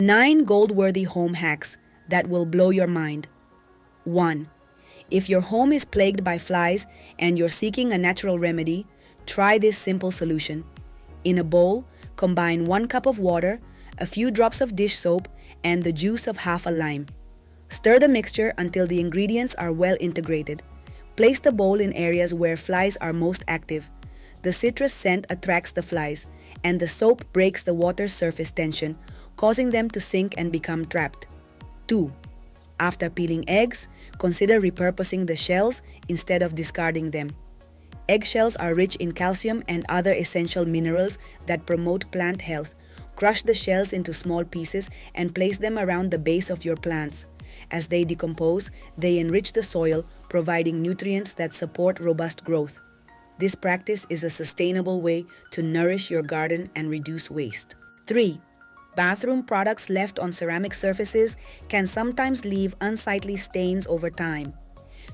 9 gold-worthy home hacks that will blow your mind. 1. If your home is plagued by flies and you're seeking a natural remedy, try this simple solution. In a bowl, combine 1 cup of water, a few drops of dish soap, and the juice of half a lime. Stir the mixture until the ingredients are well integrated. Place the bowl in areas where flies are most active. The citrus scent attracts the flies, and the soap breaks the water's surface tension, causing them to sink and become trapped. 2. After peeling eggs, consider repurposing the shells instead of discarding them. Eggshells are rich in calcium and other essential minerals that promote plant health. Crush the shells into small pieces and place them around the base of your plants. As they decompose, they enrich the soil, providing nutrients that support robust growth. This practice is a sustainable way to nourish your garden and reduce waste. 3. Bathroom products left on ceramic surfaces can sometimes leave unsightly stains over time.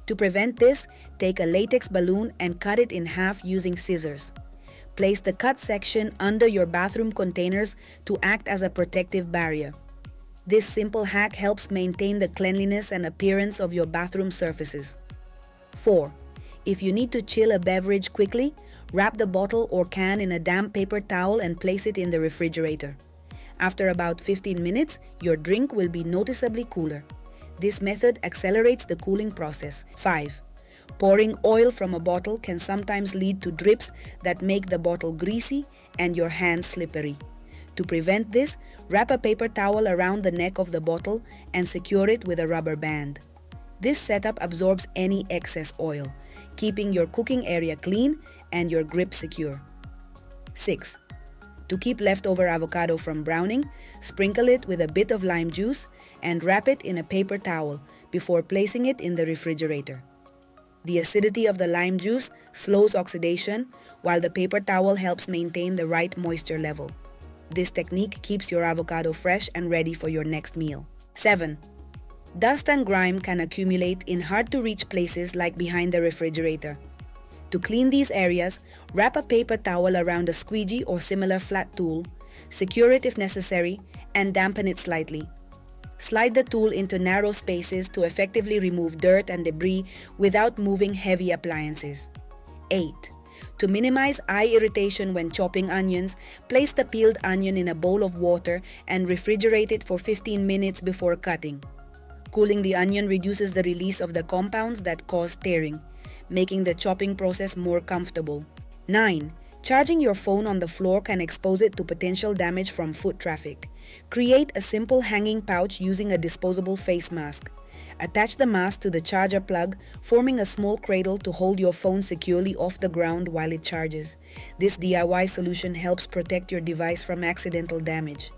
To prevent this, take a latex balloon and cut it in half using scissors. Place the cut section under your bathroom containers to act as a protective barrier. This simple hack helps maintain the cleanliness and appearance of your bathroom surfaces. 4. If you need to chill a beverage quickly, wrap the bottle or can in a damp paper towel and place it in the refrigerator. After about 15 minutes, your drink will be noticeably cooler. This method accelerates the cooling process. 5. Pouring oil from a bottle can sometimes lead to drips that make the bottle greasy and your hands slippery. To prevent this, wrap a paper towel around the neck of the bottle and secure it with a rubber band. This setup absorbs any excess oil, keeping your cooking area clean and your grip secure. 6. To keep leftover avocado from browning, sprinkle it with a bit of lime juice and wrap it in a paper towel before placing it in the refrigerator. The acidity of the lime juice slows oxidation, while the paper towel helps maintain the right moisture level. This technique keeps your avocado fresh and ready for your next meal. 7. Dust and grime can accumulate in hard-to-reach places like behind the refrigerator. To clean these areas, wrap a paper towel around a squeegee or similar flat tool, secure it if necessary, and dampen it slightly. Slide the tool into narrow spaces to effectively remove dirt and debris without moving heavy appliances. 8. To minimize eye irritation when chopping onions, place the peeled onion in a bowl of water and refrigerate it for 15 minutes before cutting. Cooling the onion reduces the release of the compounds that cause tearing, making the chopping process more comfortable. 9. Charging your phone on the floor can expose it to potential damage from foot traffic. Create a simple hanging pouch using a disposable face mask. Attach the mask to the charger plug, forming a small cradle to hold your phone securely off the ground while it charges. This DIY solution helps protect your device from accidental damage.